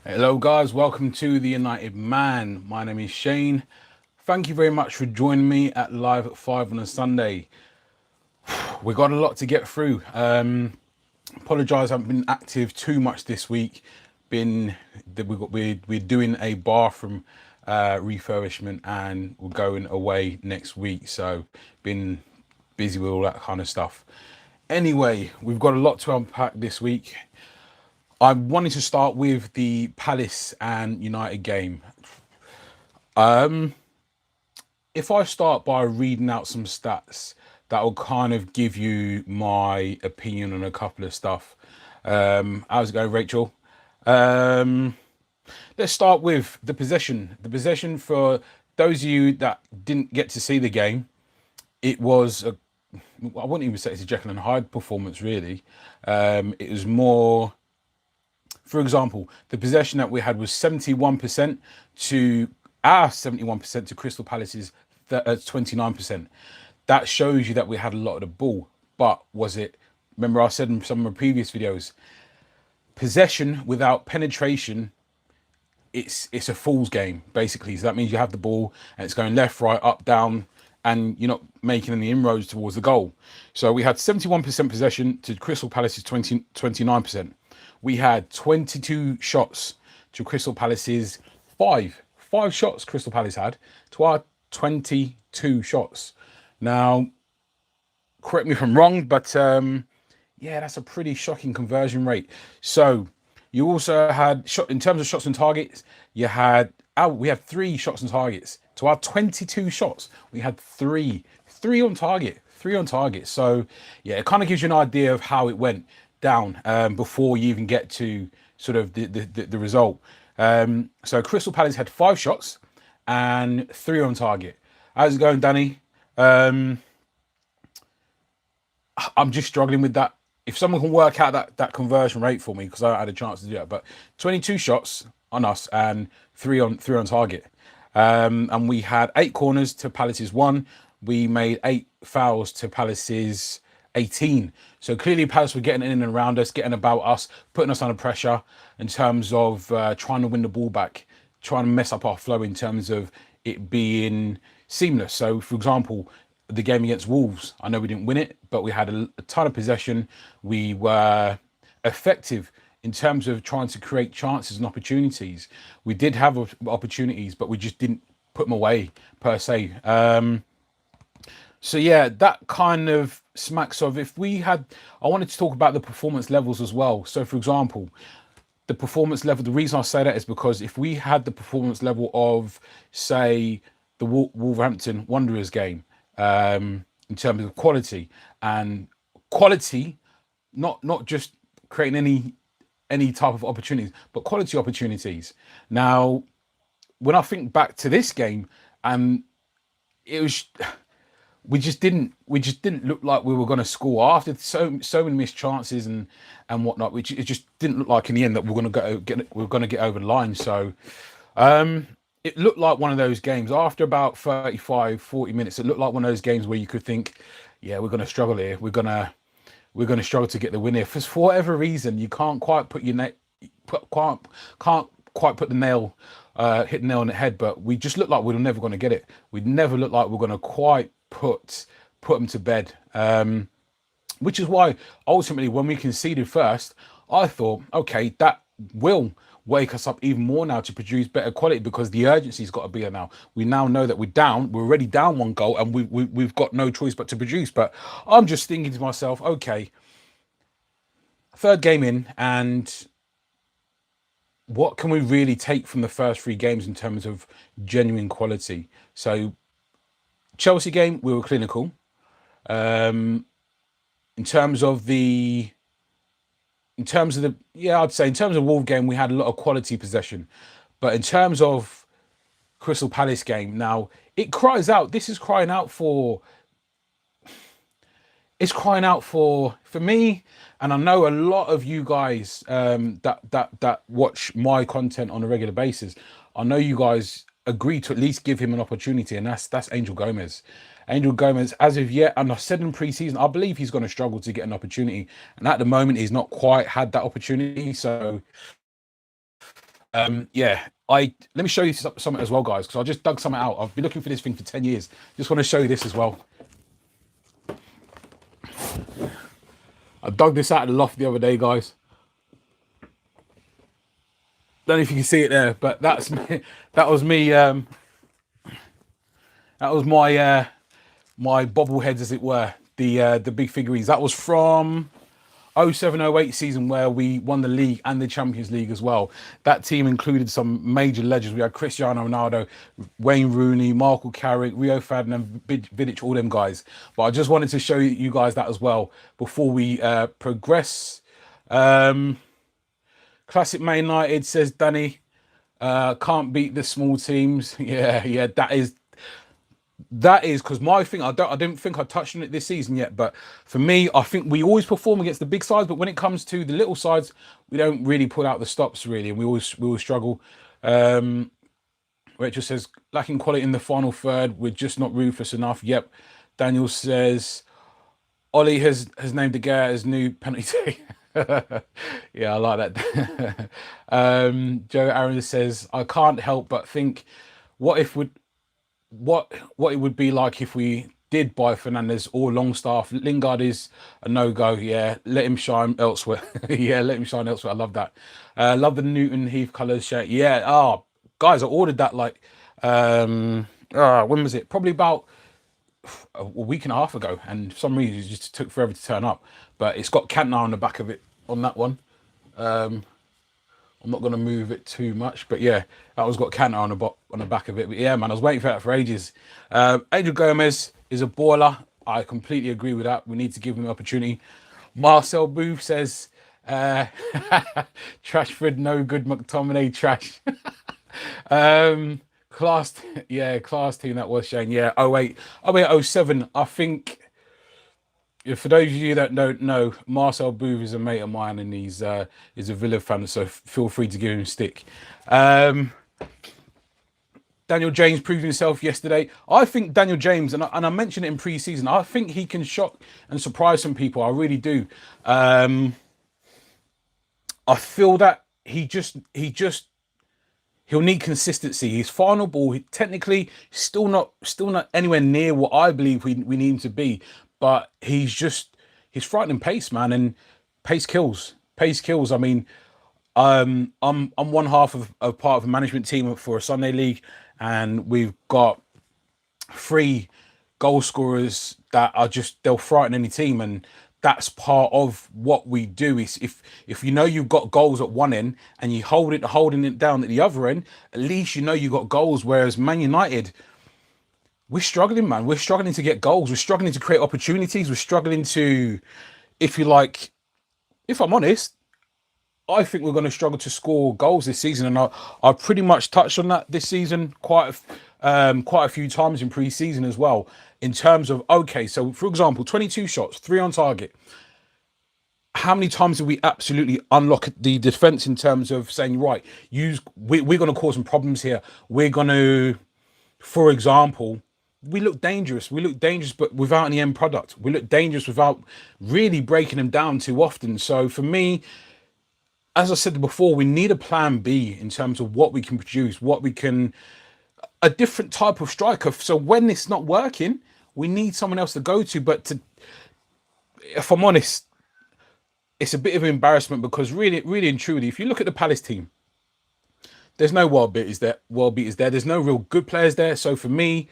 Hello, guys. Welcome to the United Man. My name is Shane. Thank you very much for joining me at Live at 5 on a Sunday. We got a lot to get through. Apologise, I haven't been active too much this week. We're doing a bathroom refurbishment and we're going away next week. So been busy with all that kind of stuff. Anyway, we've got a lot to unpack this week. I wanted to start with the Palace and United game. If I start by reading out some stats, that will kind of give you my opinion on a couple of stuff. How's it going, Rachel? Um, let's start with the possession. The possession, for those of you that didn't get to see the game, it was a, I wouldn't even say it's a Jekyll and Hyde performance, really. It was more, for example, the possession that we had was 71% to our 71% to Crystal Palace's 29%. That shows you that we had a lot of the ball. But was it, remember I said in some of my previous videos, possession without penetration, it's a fool's game, basically. So that means you have the ball and it's going left, right, up, down, and you're not making any inroads towards the goal. So we had 71% possession to Crystal Palace's 29%. We had 22 shots to Crystal Palace's five. Five shots Crystal Palace had to our 22 shots. Now, correct me if I'm wrong, but yeah, that's a pretty shocking conversion rate. So you also had shot in terms of shots and targets. We had three shots and targets to our 22 shots. We had three on target, three on target. So yeah, it kind of gives you an idea of how it went down before you even get to sort of the result. So Crystal Palace had five shots and three on target. How's it going, Danny? I'm just struggling with that. If someone can work out that conversion rate for me, because I had a chance to do that, but 22 shots on us and three on target, and we had 8 corners to Palace's 1. We made 8 fouls to Palace's 18. So clearly, Palace were getting in and around us, getting about us, putting us under pressure in terms of trying to win the ball back, trying to mess up our flow in terms of it being seamless. So, for example, the game against Wolves, I know we didn't win it, but we had a ton of possession. We were effective in terms of trying to create chances and opportunities. We did have opportunities, but we just didn't put them away per se. So yeah, that kind of smacks of, if we had, I wanted to talk about the performance levels as well. So for example, the performance level, the reason I say that is because if we had the performance level of, say, the Wolverhampton Wanderers game, in terms of quality and quality, not just creating any type of opportunities, but quality opportunities. Now, when I think back to this game, it was, we just didn't look like we were going to score after so many missed chances and whatnot, which it just didn't look like in the end that we're going to get over the line. So it looked like one of those games after about 35, 40 minutes. It looked like one of those games where you could think, yeah, we're going to struggle here. We're going to struggle to get the win here. For whatever reason, you can't quite put your can't quite put the nail, hit the nail on the head. But we just looked like we were never going to get it. We never looked like we we're going to quite put them to bed. Which is why ultimately, when we conceded first, I thought, okay, that will wake us up even more now to produce better quality, because the urgency's got to be there now. We now know that we're down. We're already down 1 goal, and we've got no choice but to produce. But I'm just thinking to myself, okay, third game in, and what can we really take from the first 3 games in terms of genuine quality? So Chelsea game, we were clinical. In terms of the yeah, I'd say in terms of Wolves game, we had a lot of quality possession. But in terms of Crystal Palace game, now it cries out. This is crying out for. It's crying out for me, and I know a lot of you guys that watch my content on a regular basis. I know you guys agree to at least give him an opportunity, and that's Angel Gomez. Angel Gomez, as of yet, and I said in pre-season, I believe he's going to struggle to get an opportunity, and at the moment, he's not quite had that opportunity. So Yeah, let me show you something as well, guys, because I just dug something out. I've been looking for this thing for 10 years. Just want to show you this as well. I dug this out of the loft the other day, guys. Don't know if you can see it there, but that's me. That was me. That was my bobbleheads, as it were. The big figurines. That was from 07-08 season, where we won the league and the Champions League as well. That team included some major legends. We had Cristiano Ronaldo, Wayne Rooney, Michael Carrick, Rio Ferdinand, Vidic, all them guys. But I just wanted to show you guys that as well before we progress. Classic Man United, says Danny. Can't beat the small teams. Yeah, that is because my thing. I don't think I touched on it this season yet, but for me, I think we always perform against the big sides, but when it comes to the little sides, we don't really put out the stops really, and we always struggle. Rachel says lacking quality in the final third. We're just not ruthless enough. Yep. Daniel says Ollie has named De Gea as new penalty. Yeah, I like that. Joe Aaron says I can't help but think, what if would what it would be like if we did buy Fernandes or Longstaff. Lingard is a no-go. Yeah, let him shine elsewhere. Yeah, let him shine elsewhere. I love that. Love the Newton Heath colours shirt. Yeah. Oh, guys, I ordered that like when was it? Probably about a week and a half ago, and for some reason it just took forever to turn up. But it's got Cantona on the back of it on that one. I'm not going to move it too much, but yeah, that one's got Cantona on the back of it. But yeah, man, I was waiting for that for ages. Angel Gomez is a baller. I completely agree with that. We need to give him an opportunity. Marcel Booth says, Trashford, no good. McTominay, trash. Class team that was, Shane. Yeah, 08, 07. I think, for those of you that don't know, Marcel Booth is a mate of mine, and he's a Villa fan, so feel free to give him a stick. Daniel James proved himself yesterday. I think Daniel James, and I mentioned it in pre-season, I think he can shock and surprise some people. I really do. I feel that he'll need consistency. His final ball, technically, still not anywhere near what I believe we need him to be. But he's frightening pace, man, and pace kills. Pace kills. I mean, I'm one half of part of a management team for a Sunday league, and we've got 3 goal scorers that are they'll frighten any team, and that's part of what we do. Is if you know you've got goals at one end and you holding it down at the other end, at least you know you've got goals. Whereas Man United, we're struggling, man. We're struggling to get goals. We're struggling to create opportunities. We're struggling to, if I'm honest, I think we're going to struggle to score goals this season. And I pretty much touched on that this season quite a few times in pre-season as well. In terms of, okay, so for example, 22 shots, 3 on target. How many times did we absolutely unlock the defense in terms of saying, right, we're going to cause some problems here. We're going to, for example, we look dangerous, but without any end product. We look dangerous without really breaking them down too often. So for me, as I said before, we need a plan B in terms of what we can produce, a different type of striker. So when it's not working, we need someone else to go to. But if I'm honest, it's a bit of an embarrassment, because really, really and truly, if you look at the Palace team, there's no world beaters there. There's no real good players there. So for me,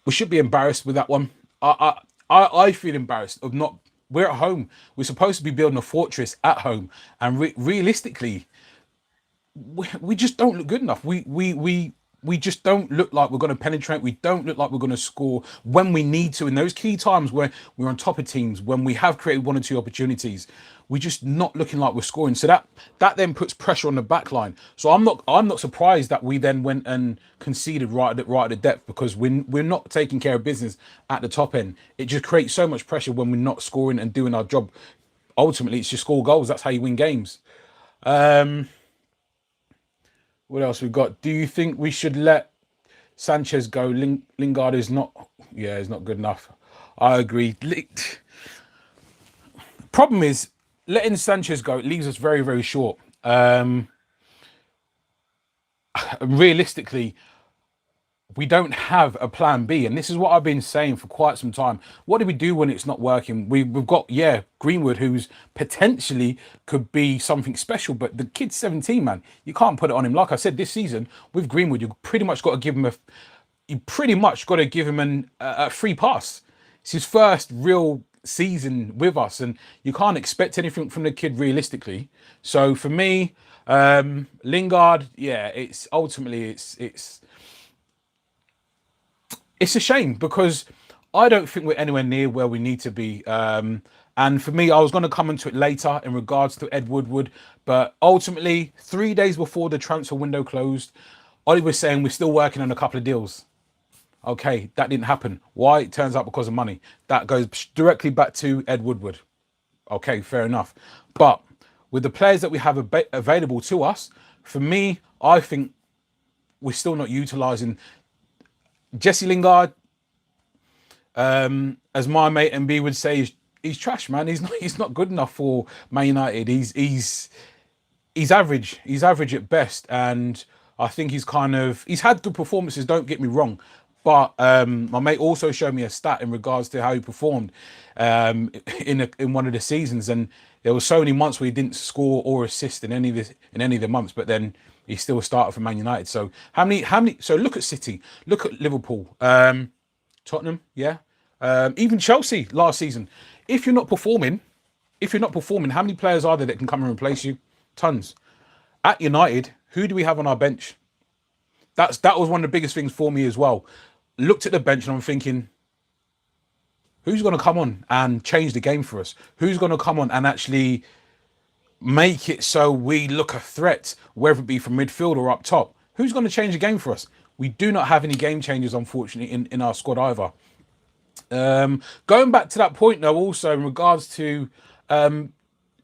we should be embarrassed with that one. I feel embarrassed of not. We're at home. We're supposed to be building a fortress at home, and realistically, we just don't look good enough. We just don't look like we're going to penetrate. We don't look like we're going to score when we need to in those key times where we're on top of teams. When we have created 1 or 2 opportunities, we're just not looking like we're scoring. So that then puts pressure on the back line. So I'm not surprised that we then went and conceded right at the depth, because we're not taking care of business at the top end. It just creates so much pressure when we're not scoring and doing our job. Ultimately, it's just score goals. That's how you win games. What else we've got? Do you think we should let Sanchez go? Lingard is not good enough. I agree. Problem is, letting Sanchez go, it leaves us very, very short. Um, realistically, we don't have a plan B, and this is what I've been saying for quite some time. What do we do when it's not working? We've got, yeah, Greenwood, who's potentially could be something special, but the kid's 17, man. You can't put it on him. Like I said, this season with Greenwood, you pretty much got to give him a free pass. It's his first real season with us, and you can't expect anything from the kid realistically. So for me, Lingard, yeah, it's ultimately it's a shame because I don't think we're anywhere near where we need to be. And for me, I was going to come into it later in regards to Ed Woodward, but ultimately, 3 days before the transfer window closed, Ollie was saying we're still working on a couple of deals. Okay, that didn't happen. Why? It turns out because of money. That goes directly back to Ed Woodward. Okay, fair enough. But with the players that we have available to us, for me, I think we're still not utilising Jesse Lingard. As my mate MB would say, he's trash, man. He's not good enough for Man United. He's average. He's average at best, and I think he's had good performances. Don't get me wrong, but my mate also showed me a stat in regards to how he performed in one of the seasons, and there were so many months where he didn't score or assist in any of the months, but then he still started for Man United. So how many? So look at City, look at Liverpool, Tottenham, yeah, even Chelsea last season. If you're not performing, how many players are there that can come and replace you? Tons. At United, who do we have on our bench? That was one of the biggest things for me as well. Looked at the bench and I'm thinking, who's going to come on and change the game for us? Who's going to come on and actually make it so we look a threat, whether it be from midfield or up top? Who's going to change the game for us? We do not have any game changers, unfortunately, in our squad either. Going back to that point, though, also in regards to Bruno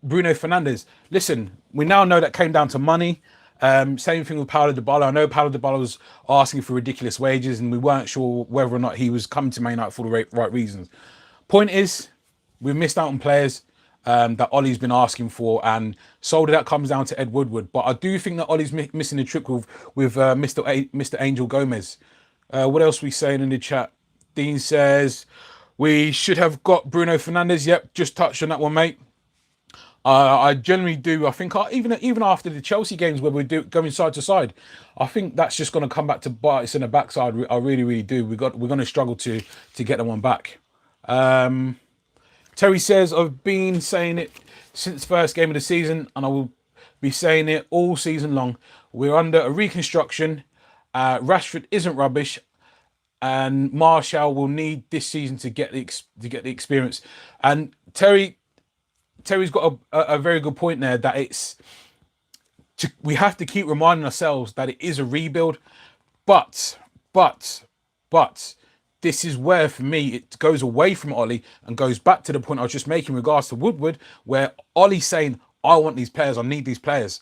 Fernandes, listen, we now know that came down to money. Same thing with Paulo Dybala. I know Paulo Dybala was asking for ridiculous wages, and we weren't sure whether or not he was coming to Man United for the right reasons. Point is, we've missed out on players that Ollie's been asking for, and solely that comes down to Ed Woodward. But I do think that Ollie's missing the trick with Mr. Angel Gomez. What else are we saying in the chat? Dean says we should have got Bruno Fernandes. Yep, just touched on that one, mate. I generally do. I think even after the Chelsea games where we're going side to side, I think that's just going to come back to bite us in the backside. I really, really do. We're going to struggle to get that one back. Terry says I've been saying it since the first game of the season, and I will be saying it all season long. We're under a reconstruction. Rashford isn't rubbish, and Martial will need this season to get the experience. And Terry's got a very good point there that we have to keep reminding ourselves that it is a rebuild, but this is where, for me, it goes away from Ollie and goes back to the point I was just making in regards to Woodward, where Ollie's saying, I want these players, I need these players,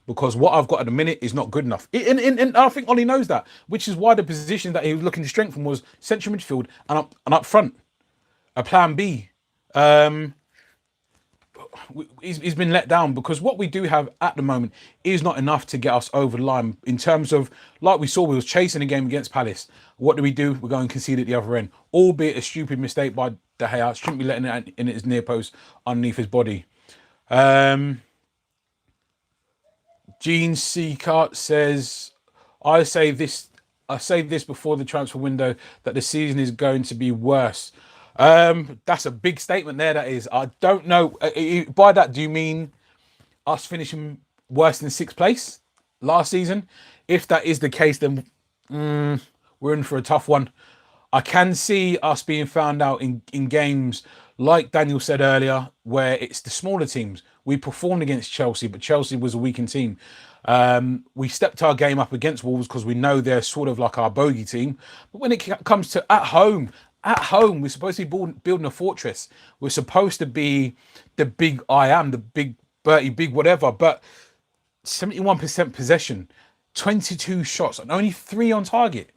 because what I've got at the minute is not good enough. And I think Ollie knows that, which is why the position that he was looking to strengthen was central midfield and up front, a plan B. He's been let down because what we do have at the moment is not enough to get us over the line in terms of, like we saw, we was chasing a game against Palace. What do? We're going to concede at the other end, albeit a stupid mistake by De Gea. Shouldn't be letting it in his near post underneath his body. Gene Seacart says, I say this before the transfer window that the season is going to be worse. That's a big statement there. That is. I don't know. By that, do you mean us finishing worse than sixth place last season? If that is the case, then we're in for a tough one. I can see us being found out in games, like Daniel said earlier, where it's the smaller teams. We performed against Chelsea, but Chelsea was a weakened team. We stepped our game up against Wolves because we know they're sort of like our bogey team. But when it comes to at home, we're supposed to be building a fortress. We're supposed to be the big I am, the big Bertie, big whatever. But 71% possession, 22 shots, and only 3 on target.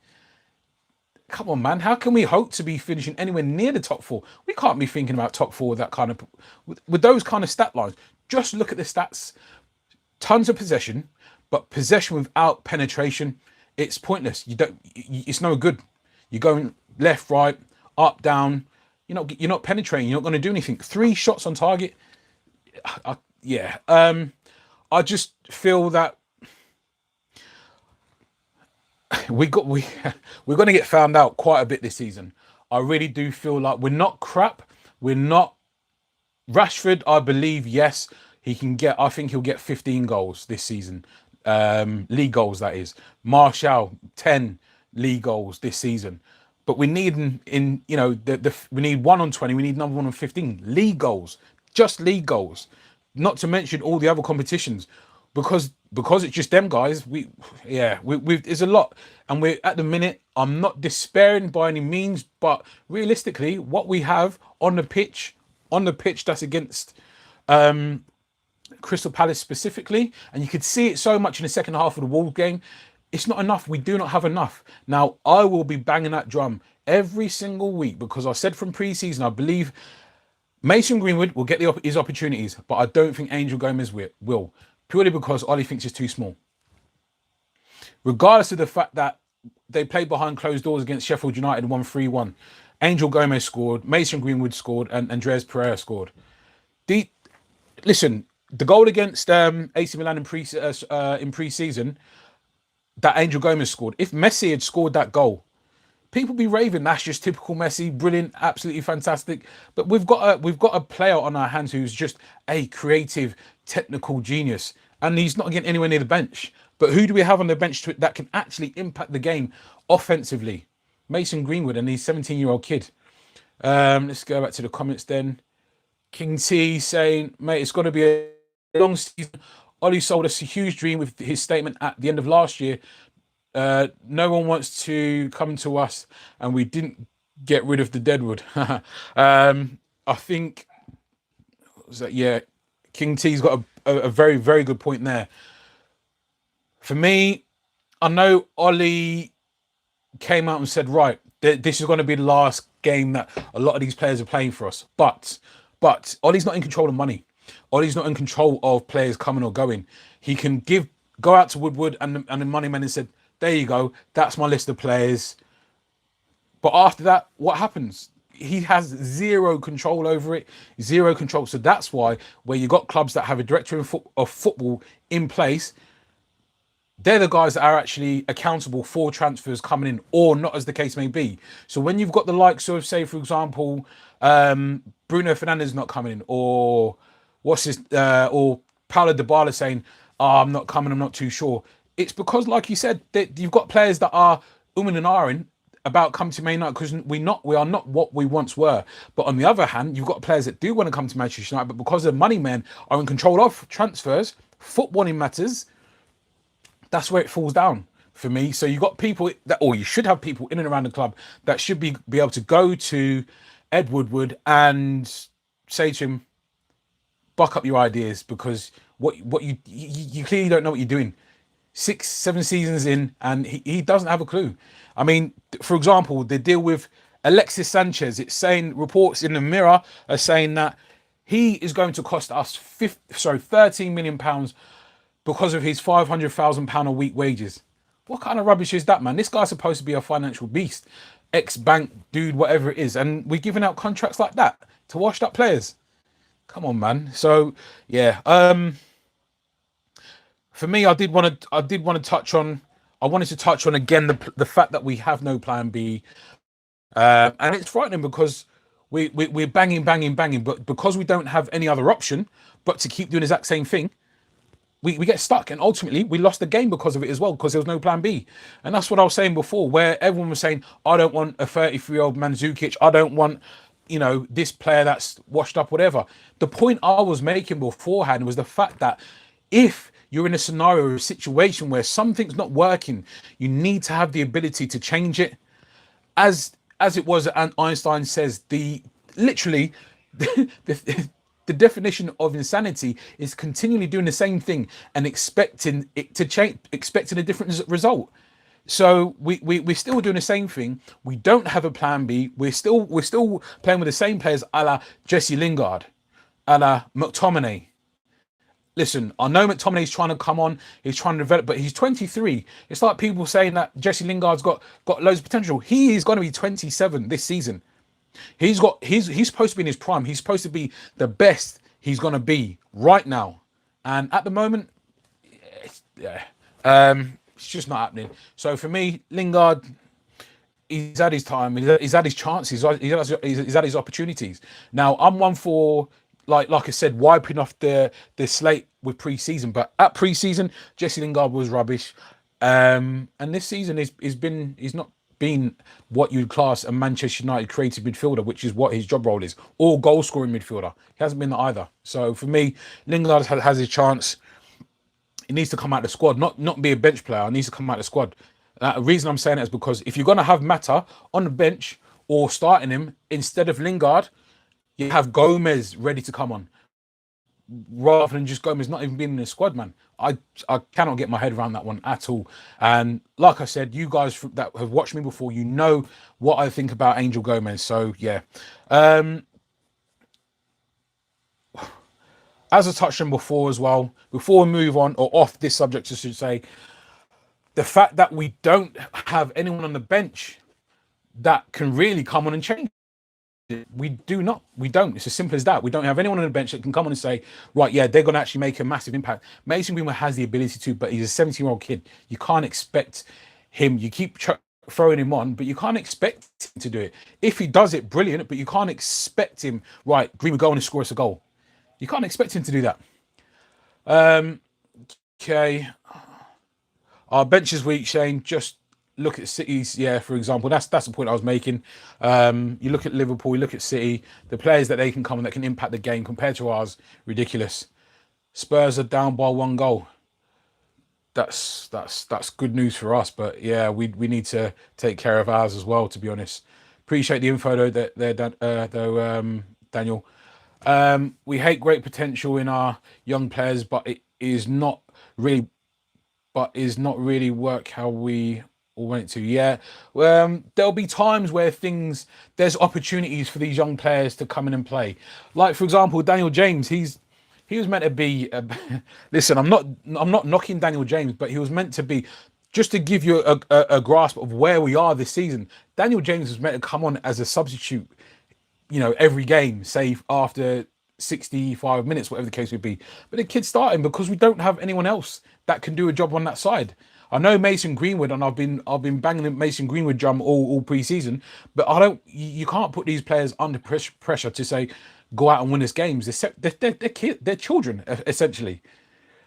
Come on, man. How can we hope to be finishing anywhere near the top 4? We can't be thinking about top 4 with that kind of, with those kind of stat lines. Just look at the stats. Tons of possession, but possession without penetration, it's pointless. You don't. It's no good. You're going left, right, up, down. You're not penetrating. You're not going to do anything. 3 shots on target. Yeah. I just feel that we're going to get found out quite a bit this season. I really do feel like we're not crap. We're not Rashford. I believe, yes, he can get. I think he'll get 15 goals this season, league goals, that is. Martial 10 league goals this season. But we need we need 1 on 20. We need another 1 on 15 league goals, just league goals. Not to mention all the other competitions, because it's just them guys. We there's a lot, and we're at the minute. I'm not despairing by any means, but realistically, what we have on the pitch that's against Crystal Palace specifically, and you could see it so much in the second half of the Wolves game. It's not enough. We do not have enough. Now, I will be banging that drum every single week, because I said from pre-season, I believe Mason Greenwood will get his opportunities, but I don't think Angel Gomez will, purely because Ollie thinks it's too small. Regardless of the fact that they played behind closed doors against Sheffield United and won 3-1, Angel Gomez scored, Mason Greenwood scored, and Andreas Pereira scored. Listen, the goal against AC Milan in pre-season, that Angel Gomez scored. If Messi had scored that goal, people be raving. That's just typical Messi, brilliant, absolutely fantastic. But we've got a player on our hands who's just a creative, technical genius, and he's not getting anywhere near the bench. But who do we have on the bench that can actually impact the game offensively? Mason Greenwood, and he's 17-year-old kid. Let's go back to the comments then. King T saying, mate, it's got to be a long season. Ollie sold us a huge dream with his statement at the end of last year. No one wants to come to us, and we didn't get rid of the Deadwood. I think King T's got a very, very good point there. For me, I know Ollie came out and said, right, this is going to be the last game that a lot of these players are playing for us. But Ollie's not in control of money. Ollie's not in control of players coming or going. He can go out to Woodward and the money man and said, there you go, that's my list of players. But after that, what happens? He has zero control over it, zero control. So that's why where you got clubs that have a director of football in place, they're the guys that are actually accountable for transfers coming in, or not, as the case may be. So when you've got the likes of, say, for example, Bruno Fernandes not coming in, or or Paulo Dybala saying, I'm not coming, I'm not too sure. It's because, like you said, that you've got players that are umming and ahhing about coming to Man United, because we are not what we once were. But on the other hand, you've got players that do want to come to Manchester United, but because the money men are in control of transfers, footballing matters, that's where it falls down for me. So you got people or you should have people in and around the club that should be able to go to Ed Woodward and say to him, buck up your ideas, because what you clearly don't know what you're doing. 6-7 seasons in, and he doesn't have a clue. I mean, for example, the deal with Alexis Sanchez, it's saying, reports in the Mirror are saying that he is going to cost us £13 million because of his £500,000 a week wages. What kind of rubbish is that, man? This guy's supposed to be a financial beast, ex-bank dude, whatever it is, and we're giving out contracts like that to washed up players. Come on, man. So yeah, for me, I wanted to touch on again the fact that we have no plan B, and it's frightening because we're banging, but because we don't have any other option but to keep doing the exact same thing, we get stuck, and ultimately we lost the game because of it as well, because there was no plan B. And that's what I was saying before, where everyone was saying, I don't want a 33-year-old Mandzukic, I don't want, this player that's washed up, whatever. The point I was making beforehand was the fact that if you're in a scenario or a situation where something's not working, you need to have the ability to change it. As it was, and Einstein says, the definition of insanity is continually doing the same thing and expecting it to change, expecting a different result. So we're still doing the same thing. We don't have a plan B. We're still playing with the same players, a la Jesse Lingard, a la McTominay, listen, I know McTominay's trying to come on, he's trying to develop, but he's 23. It's like people saying that Jesse Lingard's got loads of potential. He is going to be 27 this season. He's supposed to be in his prime. He's supposed to be the best he's going to be right now. And at the moment, yeah, it's just not happening. So for me, Lingard, he's had his time. He's had his chances. He's had his opportunities. Now I'm one for like I said, wiping off the slate with pre-season. But at pre-season, Jesse Lingard was rubbish. And this season he's not been what you'd class a Manchester United creative midfielder, which is what his job role is, or goal scoring midfielder. He hasn't been that either. So for me, Lingard has his chance. He needs to come out of the squad, not be a bench player. He needs to come out of the squad. The reason I'm saying that is because if you're going to have Mata on the bench or starting him instead of Lingard, you have Gomez ready to come on, rather than just Gomez not even being in the squad, man. I cannot get my head around that one at all. And like I said, you guys that have watched me before, you know what I think about Angel Gomez. So yeah. As I touched on before as well, before we move on or off this subject, I should say, the fact that we don't have anyone on the bench that can really come on and change it. We don't. It's as simple as that. We don't have anyone on the bench that can come on and say, right, yeah, they're going to actually make a massive impact. Mason Greenwood has the ability to, but he's a 17-year-old kid. You can't expect him. You keep throwing him on, but you can't expect him to do it. If he does it, brilliant, but you can't expect him, right, Greenwood, go on and score us a goal. You can't expect him to do that. Okay. Our bench is weak, Shane. Just look at City's, for example. That's the point I was making. You look at Liverpool, you look at City, the players that they can come and that can impact the game compared to ours, ridiculous. Spurs are down by 1 goal. That's good news for us, but yeah, we need to take care of ours as well, to be honest. Appreciate the info though, Daniel. We hate great potential in our young players, but it is not really work how we all want it to. Yeah. There'll be times where there's opportunities for these young players to come in and play. Like for example, Daniel James, he was meant to be listen, I'm not knocking Daniel James, but he was meant to be, just to give you a grasp of where we are this season. Daniel James was meant to come on as a substitute, every game, say after 65 minutes, whatever the case would be. But the kid's starting because we don't have anyone else that can do a job on that side. I know Mason Greenwood, and I've been banging the Mason Greenwood drum all pre-season, but you can't put these players under pressure to say go out and win us games. They're children essentially.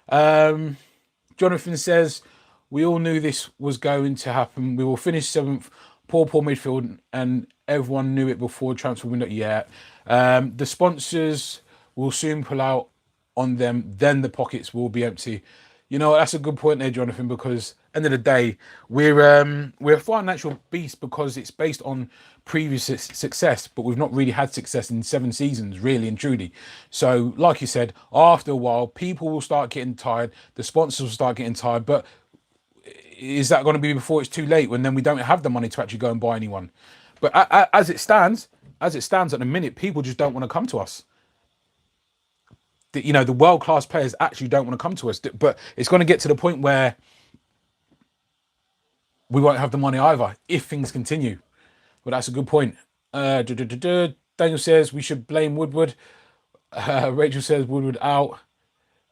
Jonathan says we all knew this was going to happen. We will finish 7th. Poor midfield, and everyone knew it before transfer window. Yeah, the sponsors will soon pull out on them. Then the pockets will be empty. That's a good point there, Jonathan. Because end of the day, we're a financial beast because it's based on previous success, but we've not really had success in 7 seasons, really and truly. So, like you said, after a while, people will start getting tired. The sponsors will start getting tired, but is that going to be before it's too late, when then we don't have the money to actually go and buy anyone? But as it stands at the minute, people just don't want to come to us. The world-class players actually don't want to come to us. But it's going to get to the point where we won't have the money either if things continue. But that's a good point. Daniel says we should blame Woodward. Rachel says Woodward out.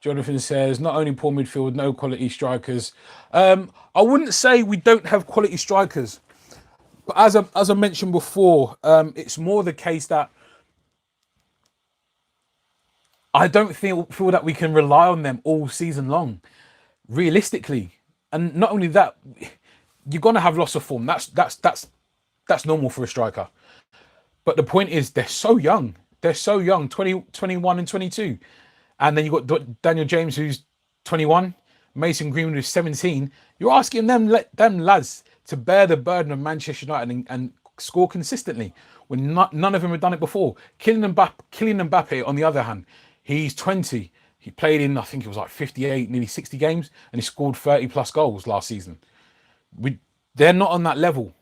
Jonathan says, not only poor midfield, no quality strikers. I wouldn't say we don't have quality strikers. But as I mentioned before, it's more the case that I don't feel that we can rely on them all season long, realistically. And not only that, you're going to have loss of form. That's normal for a striker. But the point is, they're so young. They're so young, 20, 21 and 22. And then you've got Daniel James, who's 21, Mason Greenwood, who's 17. You're asking them lads to bear the burden of Manchester United and score consistently when none of them have done it before. Kylian Mbappe, on the other hand, he's 20. He played in, I think it was like 58, nearly 60 games, and he scored 30 plus goals last season. They're not on that level.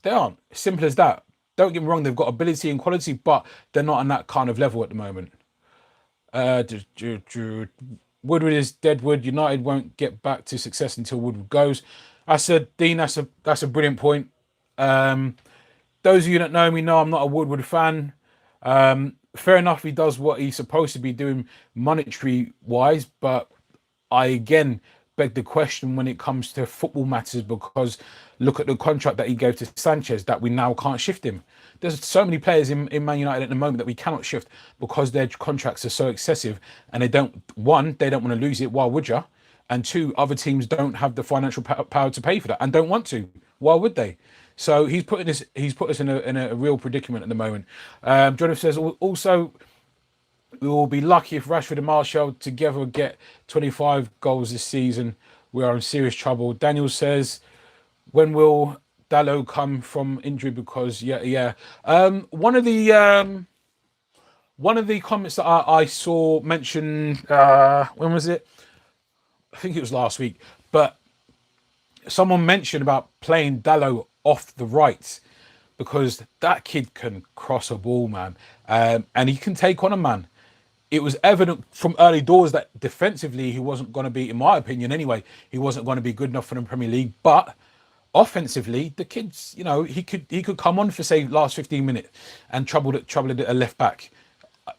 They aren't. Simple as that. Don't get me wrong, they've got ability and quality, but they're not on that kind of level at the moment. Woodward is deadwood. United won't get back to success until Woodward goes. I said, Dean, that's a brilliant point. Those of you that know me know I'm not a Woodward fan. Fair enough, he does what he's supposed to be doing monetary wise, but I again beg the question when it comes to football matters, because look at the contract that he gave to Sanchez that we now can't shift him. There's so many players in Man United at the moment that we cannot shift because their contracts are so excessive, and they don't want to lose it. Why would you? And two, other teams don't have the financial power to pay for that and don't want to. Why would they? So he's put us in a real predicament at the moment. Jonathan says also, we will be lucky if Rashford and Martial together get 25 goals this season. We are in serious trouble. Daniel says, when will Dalot come from injury? Because one of the comments that I saw mention, when was it? I think it was last week, but someone mentioned about playing Dalot off the right, because that kid can cross a ball, man, and he can take on a man. It was evident from early doors that defensively he wasn't going to be, in my opinion anyway, he wasn't going to be good enough for the Premier League. But offensively, the kid's, he could come on for, say, last 15 minutes and trouble it at a left back,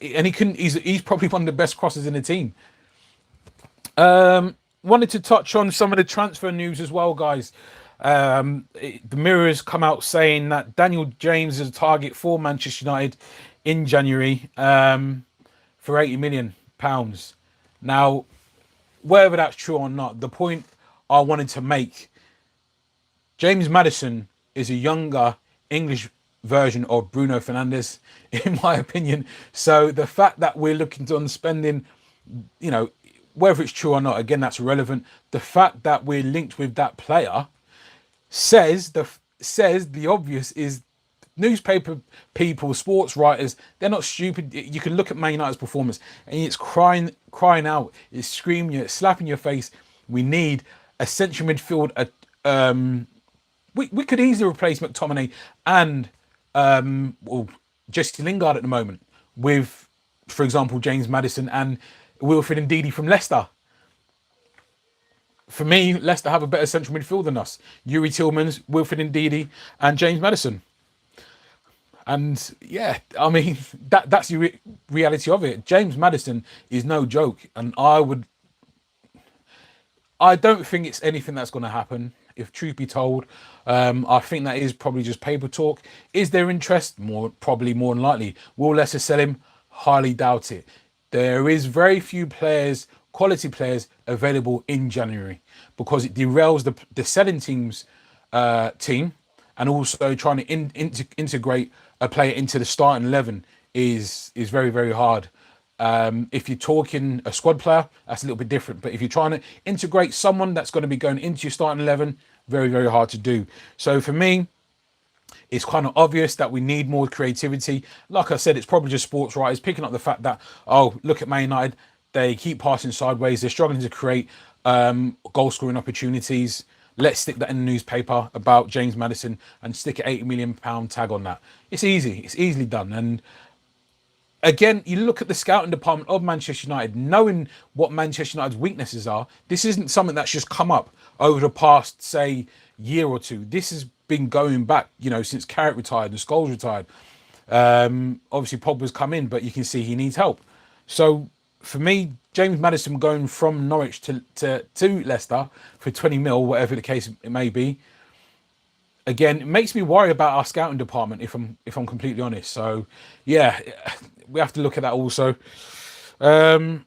and he's probably one of the best crossers in the team. Wanted to touch on some of the transfer news as well, guys. The Mirror's come out saying that Daniel James is a target for Manchester United in January. For £80 million. Now, whether that's true or not, the point I wanted to make, James Maddison is a younger English version of Bruno Fernandes, in my opinion. So the fact that we're looking on spending, whether it's true or not, again, that's irrelevant. The fact that we're linked with that player says the obvious is, newspaper people, sports writers, they're not stupid. You can look at Man United's performance and it's crying out, it's screaming, it's slapping your face. We need a central midfield. We could easily replace McTominay and Jesse Lingard at the moment with, for example, James Maddison and Wilfred Ndidi from Leicester. For me, Leicester have a better central midfield than us. Yuri Tillmans, Wilfred Ndidi and James Maddison. And yeah, I mean, that's the reality of it. James Maddison is no joke. And I don't think it's anything that's going to happen, if truth be told. I think that is probably just paper talk. Is there interest? Probably more than likely. Will Leicester sell him? Highly doubt it. There is very few players, quality players, available in January, because it derails the selling team's team, and also trying to integrate a player into the starting 11 is very, very hard. If you're talking a squad player, that's a little bit different. But if you're trying to integrate someone that's going to be going into your starting 11, very, very hard to do. So for me, it's kind of obvious that we need more creativity. Like I said, it's probably just sports writers picking up the fact that, look at Man United, they keep passing sideways, they're struggling to create goal scoring opportunities. Let's stick that in the newspaper about James Maddison and stick an £80 million tag on that. It's easy. It's easily done. And again, you look at the scouting department of Manchester United, knowing what Manchester United's weaknesses are. This isn't something that's just come up over the past, say, year or two. This has been going back, since Carrick retired and Scholes retired. Obviously, Pogba's come in, but you can see he needs help. So for me, James Maddison going from Norwich to Leicester for 20 mil, whatever the case it may be, again, it makes me worry about our scouting department, if I'm completely honest. So yeah, we have to look at that also. So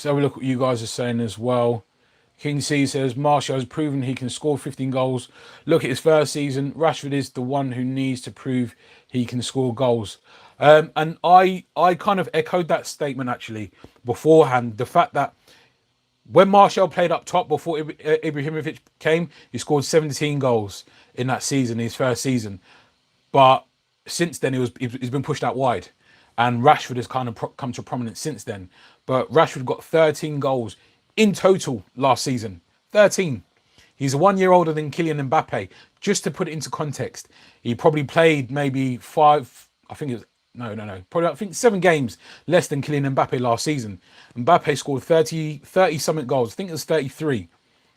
we look what you guys are saying as well. King C says Martial has proven he can score 15 goals. Look at his first season. Rashford is the one who needs to prove he can score goals. And I kind of echoed that statement actually beforehand. The fact that when Martial played up top before Ibrahimovic came, he scored 17 goals in that season, his first season. But since then, he's been pushed out wide. And Rashford has kind of come to prominence since then. But Rashford got 13 goals in total last season. 13. He's 1 year older than Kylian Mbappe. Just to put it into context, he probably played maybe 5, I think it was No. Probably, I think 7 games less than Kylian Mbappe last season. Mbappe scored 30 something goals. I think it was 33.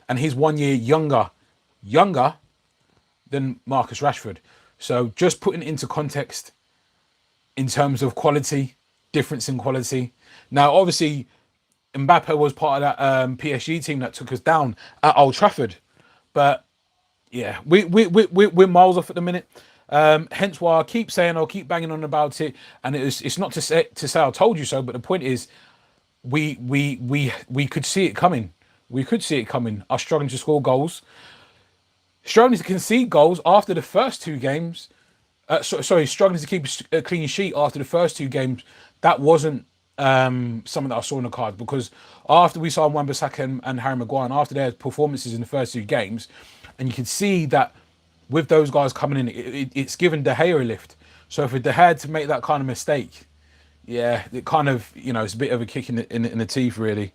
And he's 1 year younger than Marcus Rashford. So just putting it into context in terms of quality, difference in quality. Now, obviously, Mbappe was part of that PSG team that took us down at Old Trafford. But yeah, we're miles off at the minute. Hence why I keep saying, I'll keep banging on about it. And it's not to say I told you so, but the point is, we could see it coming. We could see it coming. Us struggling to score goals, struggling to concede goals after the first 2 games. Struggling to keep a clean sheet after the first 2 games. That wasn't something that I saw in the cards, because after we saw Wan-Bissaka and Harry Maguire, and after their performances in the first 2 games, and you can see that with those guys coming in, it's given De Gea a lift. So for De Gea to make that kind of mistake, yeah, it kind of, it's a bit of a kick in the teeth, really.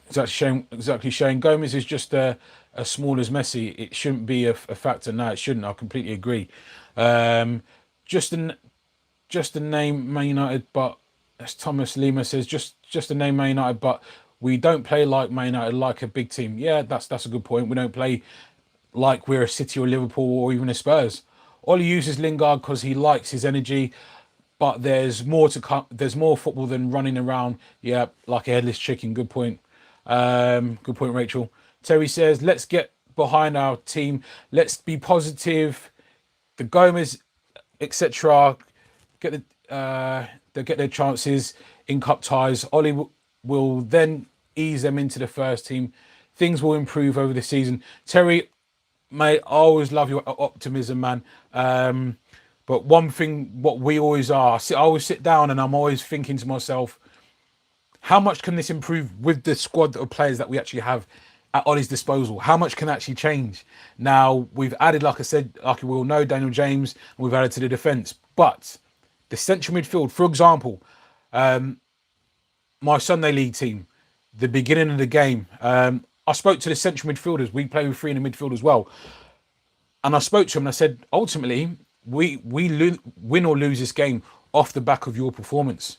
Exactly, Shane. Gomez is just as small as Messi. It shouldn't be a factor. No, it shouldn't. I completely agree. Just a name Man United, but as Thomas Lima says, just a name Man United, but we don't play like Man United, like a big team. Yeah, that's a good point. We don't play like we're a City or Liverpool or even a Spurs. Ollie uses Lingard because he likes his energy, but there's more to come. There's more football than running around. Yeah, like a headless chicken. Good point. Good point, Rachel. Terry says, let's get behind our team. Let's be positive. The Gomez, etc. They'll get their chances in cup ties. Ollie will then ease them into the first team. Things will improve over the season. Terry, mate, I always love your optimism, man. But one thing, what we always are, I always sit down and I'm always thinking to myself, how much can this improve with the squad of players that we actually have at Ollie's disposal? How much can actually change? Now, we've added, like I said, like we all know, Daniel James, and we've added to the defence. But the central midfield, for example, my Sunday League team, the beginning of the game, I spoke to the central midfielders. We play with 3 in the midfield as well. And I spoke to them and I said, ultimately, we win or lose this game off the back of your performance.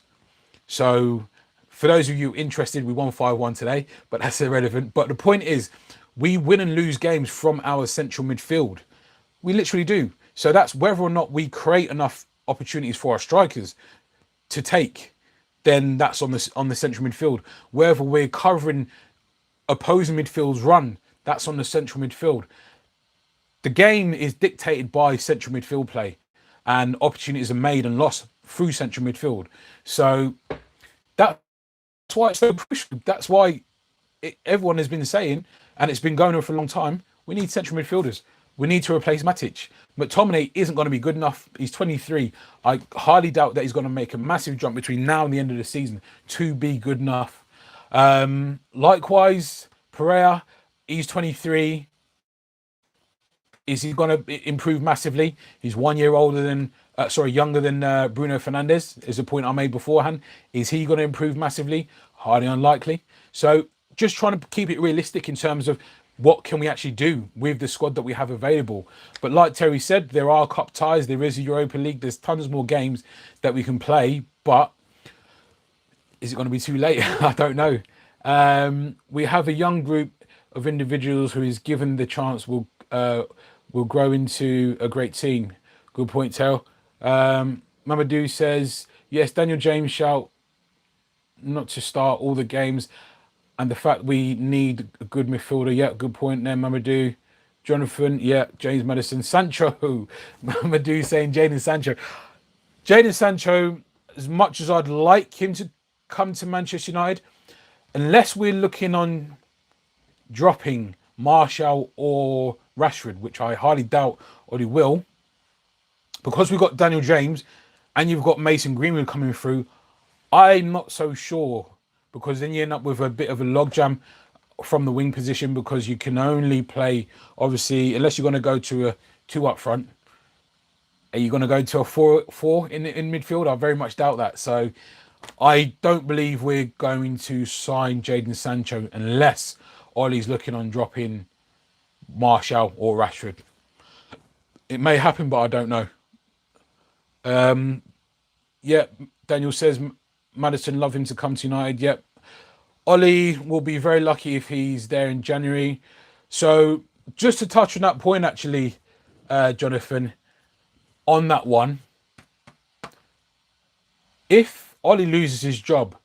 So for those of you interested, we won 5-1 today, but that's irrelevant. But the point is, we win and lose games from our central midfield. We literally do. So that's whether or not we create enough opportunities for our strikers to take, then that's on the central midfield. Whether we're covering opposing midfield's run, that's on the central midfield. The game is dictated by central midfield play, and opportunities are made and lost through central midfield. So that's why it's so crucial. That's why everyone has been saying, and it's been going on for a long time, we need central midfielders. We need to replace Matic. McTominay isn't going to be good enough. He's 23. I highly doubt that he's going to make a massive jump between now and the end of the season to be good enough. Likewise, Pereira, he's 23. Is he going to improve massively? He's 1 year younger than Bruno Fernandes, is a point I made beforehand. Is he going to improve massively? Highly unlikely. So just trying to keep it realistic in terms of what can we actually do with the squad that we have available. But like Terry said, there are cup ties, there is a Europa League, there's tons more games that we can play, but is it going to be too late? I don't know. We have a young group of individuals who is given the chance will grow into a great team. Good point, Tel. Mamadou says, yes, Daniel James shout not to start all the games, and the fact we need a good midfielder. Yeah, good point there, Mamadou. Jonathan, yeah, James Madison. Sancho, Mamadou saying Jadon Sancho. Jadon Sancho, as much as I'd like him to come to Manchester United, unless we're looking on dropping Martial or Rashford, which I highly doubt or he will, because we've got Daniel James and you've got Mason Greenwood coming through, I'm not so sure, because then you end up with a bit of a logjam from the wing position, because you can only play, obviously, unless you're going to go to a 2 up front. Are you going to go to a 4 in midfield? I very much doubt that. So I don't believe we're going to sign Jadon Sancho unless Ollie's looking on dropping Martial or Rashford. It may happen, but I don't know. Yeah, Daniel says Madison love him to come to United. Yep. Ollie will be very lucky if he's there in January. So just to touch on that point, actually, Jonathan, on that one, if Ollie loses his job,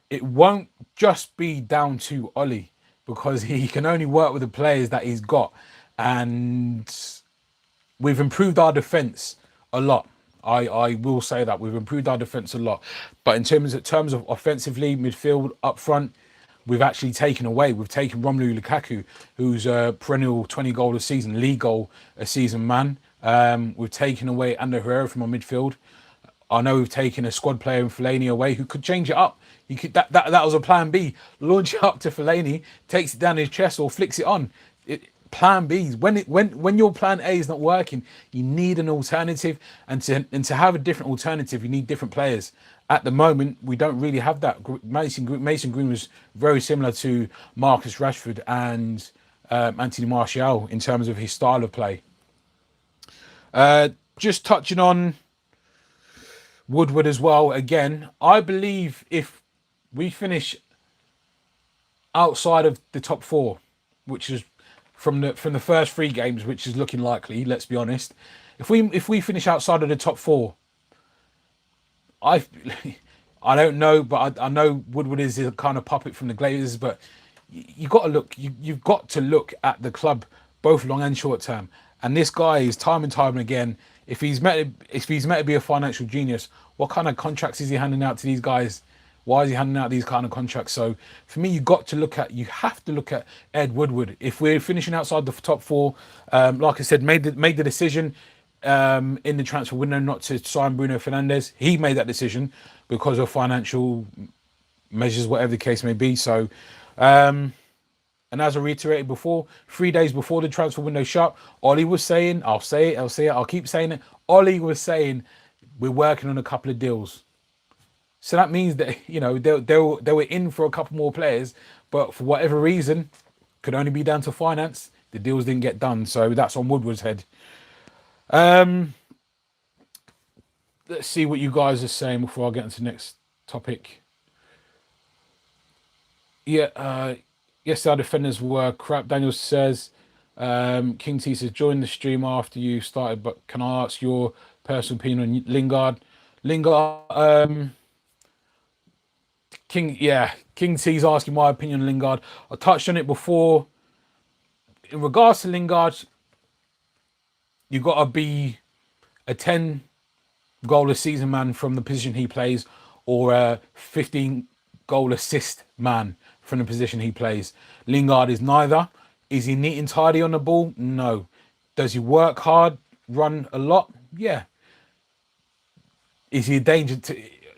it won't just be down to Ollie because he can only work with the players that he's got. And we've improved our defence a lot. I will say that we've improved our defence a lot. But in terms of offensively, midfield, up front, we've actually taken away. We've taken Romelu Lukaku, who's a perennial 20 goal a season, league goal a season man. We've taken away Ander Herrera from our midfield. I know we've taken a squad player in Fellaini away who could change it up. You could that was a plan B. Launch it up to Fellaini, takes it down his chest or flicks it on. Plan B's when your plan A is not working, you need an alternative, and to have a different alternative, you need different players. At the moment, we don't really have that. Mason Green was very similar to Marcus Rashford and Anthony Martial in terms of his style of play. Just touching on Woodward as well. Again, I believe if we finish outside of the top four, which is from the first three games, which is looking likely, let's be honest. If we finish outside of the top four, I don't know, but I know Woodward is a kind of puppet from the Glazers, but you got to look. You've got to look at the club both long and short term. And this guy is time and time again. If he's meant to be a financial genius, what kind of contracts is he handing out to these guys? Why is he handing out these kind of contracts? So for me, you have to look at Ed Woodward. If we're finishing outside the top four, like I said, made the decision in the transfer window not to sign Bruno Fernandes. He made that decision because of financial measures, whatever the case may be. So, and as I reiterated before, 3 days before the transfer window shut, Ollie was saying, I'll keep saying it. Ollie was saying, we're working on a couple of deals. So that means that, they were in for a couple more players, but for whatever reason, could only be down to finance. The deals didn't get done. So that's on Woodward's head. Let's see what you guys are saying before I get into the next topic. Yeah, yes, our defenders were crap. Daniel says, King T says, join the stream after you started, but can I ask your personal opinion on Lingard? King T's asking my opinion on Lingard. I touched on it before. In regards to Lingard, you got to be a 10 goal a season man from the position he plays, or a 15 goal assist man from the position he plays. Lingard is neither. Is he neat and tidy on the ball? No. Does he work hard, run a lot? Yeah. Is he a danger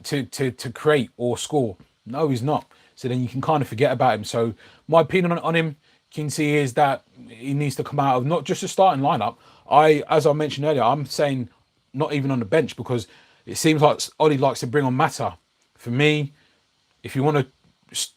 to create or score? No, he's not. So then you can kind of forget about him. So my opinion on him, Kinsey, is that he needs to come out of not just a starting lineup. As I mentioned earlier, I'm saying not even on the bench, because it seems like Ollie likes to bring on Mata. For me, if you want to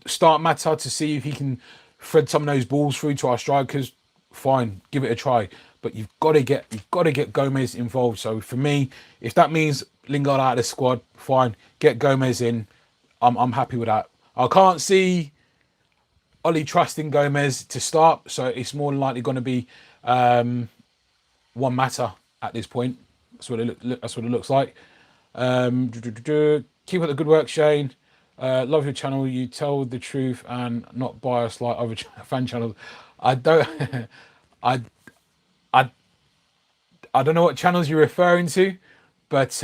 start Mata to see if he can thread some of those balls through to our strikers, fine, give it a try. But you've got to get Gomez involved. So for me, if that means Lingard out of the squad, fine, get Gomez in. I'm happy with that. I can't see Ollie trusting Gomez to start, so it's more than likely going to be Juan Mata at this point. That's what it looks like. Keep up the good work, Shane. Love your channel. You tell the truth and not biased like other fan channels. I don't. I don't know what channels you're referring to, but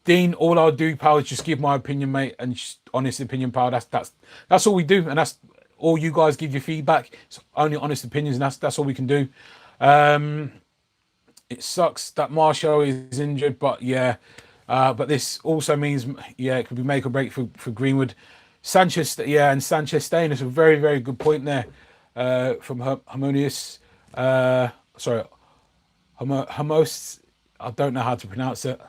Dean, all I'll do, pal, is just give my opinion, mate, and just honest opinion, pal. That's all we do, and that's all you guys give your feedback. It's only honest opinions, and that's all we can do. It sucks that Martial is injured, but yeah, but this also means, yeah, it could be make or break for Greenwood. Sanchez, yeah, and Sanchez staying is a very, very good point there from Harmonious. Homos, I don't know how to pronounce it.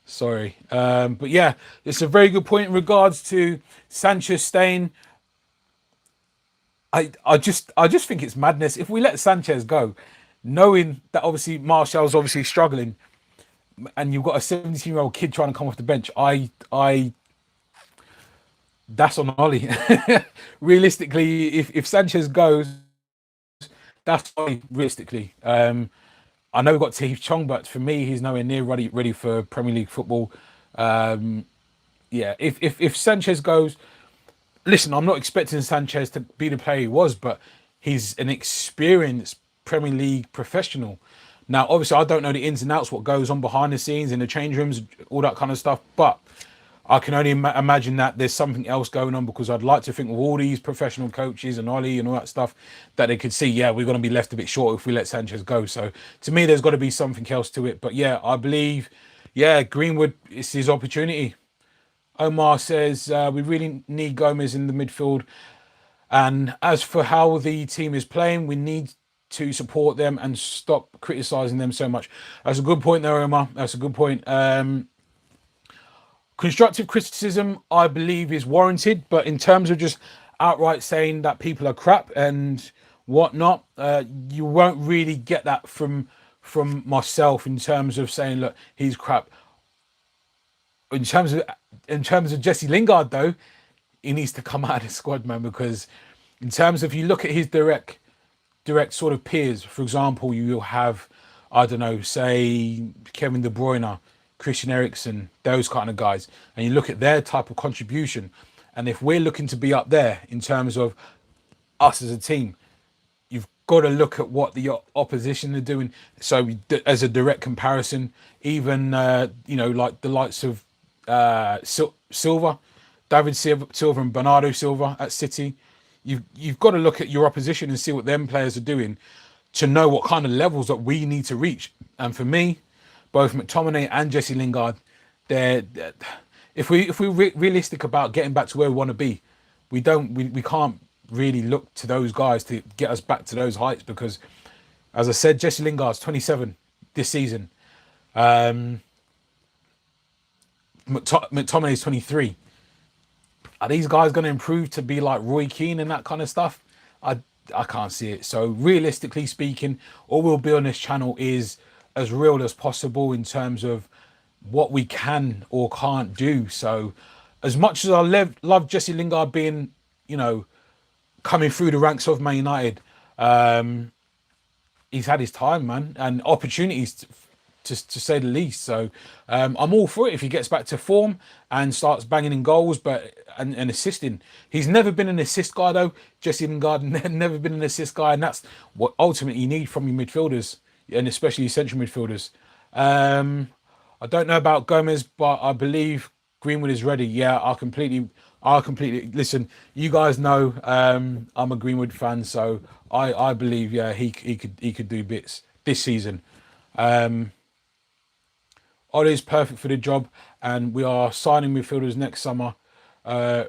Sorry. But yeah, it's a very good point in regards to Sanchez staying. I just think it's madness. If we let Sanchez go, knowing that obviously Martial's obviously struggling, and you've got a 17-year-old kid trying to come off the bench. That's on Ollie. Realistically, if Sanchez goes, that's Ollie. Realistically, I know we've got Tahith Chong, but for me, he's nowhere near ready for Premier League football. Um, yeah, if Sanchez goes, listen, I'm not expecting Sanchez to be the player he was, but he's an experienced Premier League professional. Now, obviously, I don't know the ins and outs, what goes on behind the scenes in the change rooms, all that kind of stuff, but I can only imagine that there's something else going on, because I'd like to think with all these professional coaches and Ollie and all that stuff that they could see, yeah, we're going to be left a bit short if we let Sanchez go. So to me, there's got to be something else to it. But yeah, I believe, yeah, Greenwood, it's his opportunity. Omar says we really need Gomez in the midfield. And as for how the team is playing, we need to support them and stop criticizing them so much. That's a good point there, Omar. That's a good point. Constructive criticism, I believe, is warranted, but in terms of just outright saying that people are crap and whatnot, you won't really get that from myself in terms of saying, look, he's crap. In terms of Jesse Lingard, though, he needs to come out of the squad, man, because in terms of, you look at his direct sort of peers, for example, you'll have, I don't know, say Kevin De Bruyne, Christian Eriksen, those kind of guys, and you look at their type of contribution, and if we're looking to be up there in terms of us as a team, you've got to look at what the opposition are doing. So as a direct comparison, even like the likes of Silva, David Silva and Bernardo Silva at City, you've got to look at your opposition and see what them players are doing to know what kind of levels that we need to reach. And for me, both McTominay and Jesse Lingard, they're if we're realistic about getting back to where we want to be, we can't really look to those guys to get us back to those heights, because, as I said, Jesse Lingard's 27 this season. McTominay's 23. Are these guys going to improve to be like Roy Keane and that kind of stuff? I can't see it. So realistically speaking, all we'll be on this channel is as real as possible in terms of what we can or can't do. So as much as I love Jesse Lingard being, coming through the ranks of Man United, he's had his time, man, and opportunities to say the least. So I'm all for it if he gets back to form and starts banging in goals, but and assisting. He's never been an assist guy though. Jesse Lingard never been an assist guy, and that's what ultimately you need from your midfielders, and especially your central midfielders. I don't know about Gomez, but I believe Greenwood is ready. Yeah, I completely listen. You guys know I'm a Greenwood fan, so I believe he could do bits this season. Ollie's perfect for the job, and we are signing midfielders next summer. Rem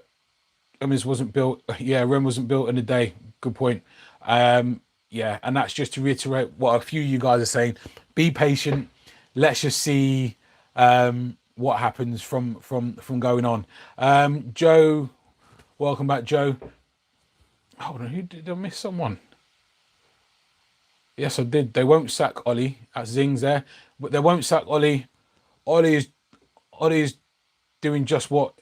wasn't built. Yeah, Rem wasn't built in a day. Good point. Yeah, and that's just to reiterate what a few of you guys are saying. Be patient. Let's just see what happens from going on. Joe, welcome back, Joe. Hold on, who did I miss? Someone? Yes, I did. They won't sack Ollie. That's Zings there, but they won't sack Ollie. Ollie is doing just what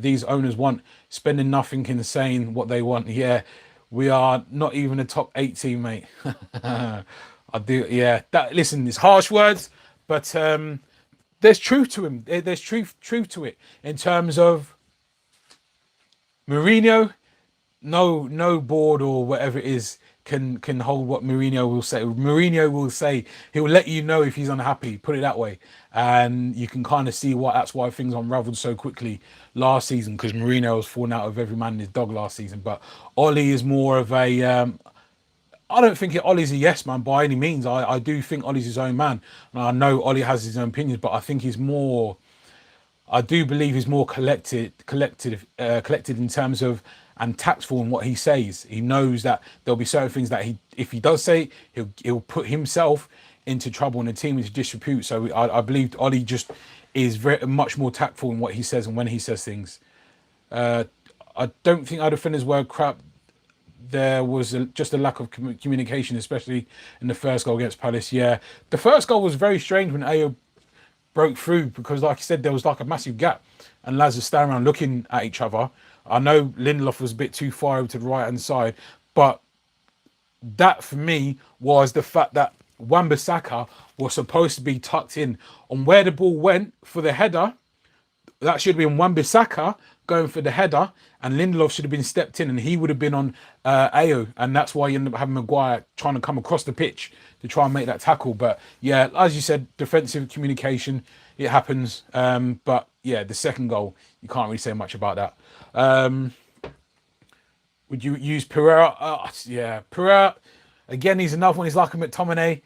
these owners want, spending nothing and saying what they want. Yeah, we are not even a top 8 team, mate. I do. Yeah, listen, it's harsh words, but there's truth to him. There's truth to it in terms of Mourinho. No board or whatever it is can hold what Mourinho will say. Mourinho will say, he'll let you know if he's unhappy, put it that way. And you can kind of see that's why things unraveled so quickly last season, because Mourinho was falling out of every man and his dog last season. But Ollie is more of a I don't think Ollie's a yes man by any means. I do think Ollie's his own man, and I know Ollie has his own opinions, but I think he's more, I do believe he's more collected in terms of, and tactful in what he says. He knows that there'll be certain things that if he does say, he'll put himself into trouble and the team into disrepute. So I believe Ollie just is very much more tactful in what he says and when he says things. I don't think our defenders were crap. there was just a lack of communication, especially in the first goal against Palace. Yeah, the first goal was very strange when Ayo broke through because, like I said, there was like a massive gap, and lads were standing around looking at each other. I know Lindelof was a bit too far over to the right hand side, but that for me was the fact that Wan-Bissaka was supposed to be tucked in on where the ball went for the header. That should have been Wan-Bissaka going for the header, and Lindelof should have been stepped in, and he would have been on Ayo, and that's why you end up having Maguire trying to come across the pitch to try and make that tackle. But yeah, as you said, defensive communication, it happens. But yeah, the second goal, you can't really say much about that. Would you use Pereira? Yeah, Pereira, again, he's another one. He's like a McTominay.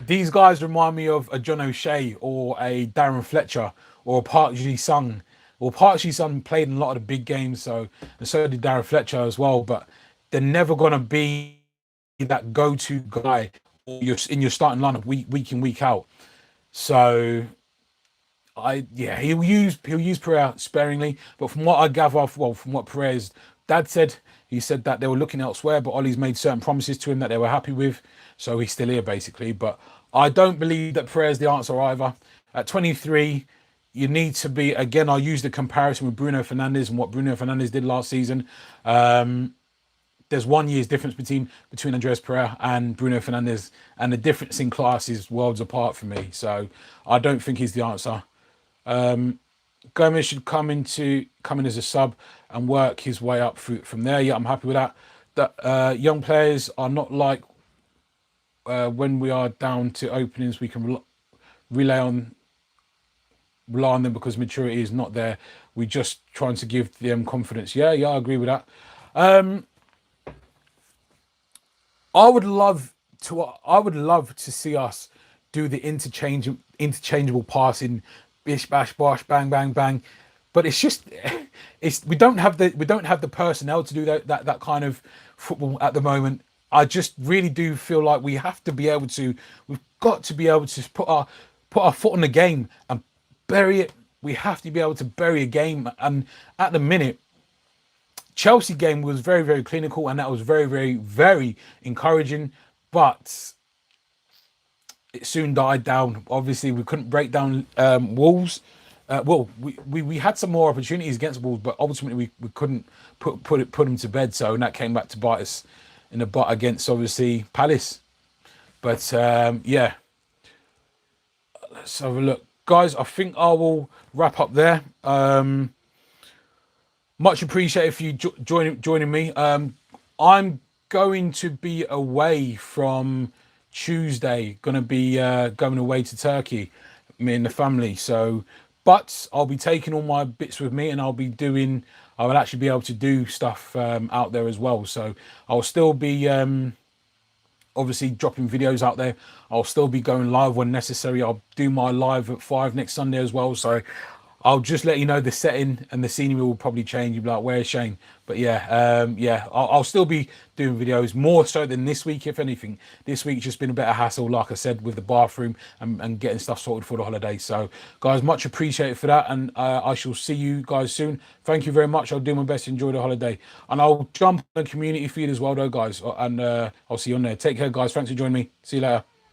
These guys remind me of a John O'Shea or a Darren Fletcher or a Park Ji-sung. Well, Park Ji-sung played in a lot of the big games, and so did Darren Fletcher as well. But they're never going to be that go-to guy in your starting lineup week in, week out. So he'll use Pereira sparingly. But from what I gather, from what Pereira's dad said, he said that they were looking elsewhere, but Ollie's made certain promises to him that they were happy with, so he's still here basically. But I don't believe that Pereira's the answer either. At 23, you need to be, again, I'll use the comparison with Bruno Fernandes and what Bruno Fernandes did last season. There's 1 year's difference between Andreas Pereira and Bruno Fernandes, and the difference in class is worlds apart for me. So I don't think he's the answer. Gomez should come in as a sub and work his way up from there. Yeah, I'm happy with that. That young players are not like when we are down to openings, we can rely on them because maturity is not there. We're just trying to give them confidence. Yeah, I agree with that. I would love to see us do the interchangeable passing, bish bash bosh, bang bang bang. But it's just we don't have the personnel to do that kind of football at the moment. I just really do feel like we've got to be able to put our foot on the game and bury it. We have to be able to bury a game, and at the minute, Chelsea game was very, very clinical, and that was very, very, very encouraging. But it soon died down. Obviously, we couldn't break down Wolves. We had some more opportunities against Wolves, but ultimately we couldn't put them to bed. So, and that came back to bite us in the butt against obviously Palace. But yeah, let's have a look, guys. I think I will wrap up there. Much appreciated for you joining me. I'm going to be away from Tuesday. Going to be going away to Turkey, me and the family. So, but I'll be taking all my bits with me, and I will actually be able to do stuff out there as well. So I'll still be obviously dropping videos out there. I'll still be going live when necessary. I'll do my live at 5 next Sunday as well. So I'll just let you know the setting and the scenery will probably change. You'll be like, where's Shane? But yeah, I'll still be doing videos more so than this week, if anything. This week's just been a bit of hassle, like I said, with the bathroom and getting stuff sorted for the holiday. So, guys, much appreciated for that. And I shall see you guys soon. Thank you very much. I'll do my best to enjoy the holiday. And I'll jump on the community feed as well, though, guys. And I'll see you on there. Take care, guys. Thanks for joining me. See you later.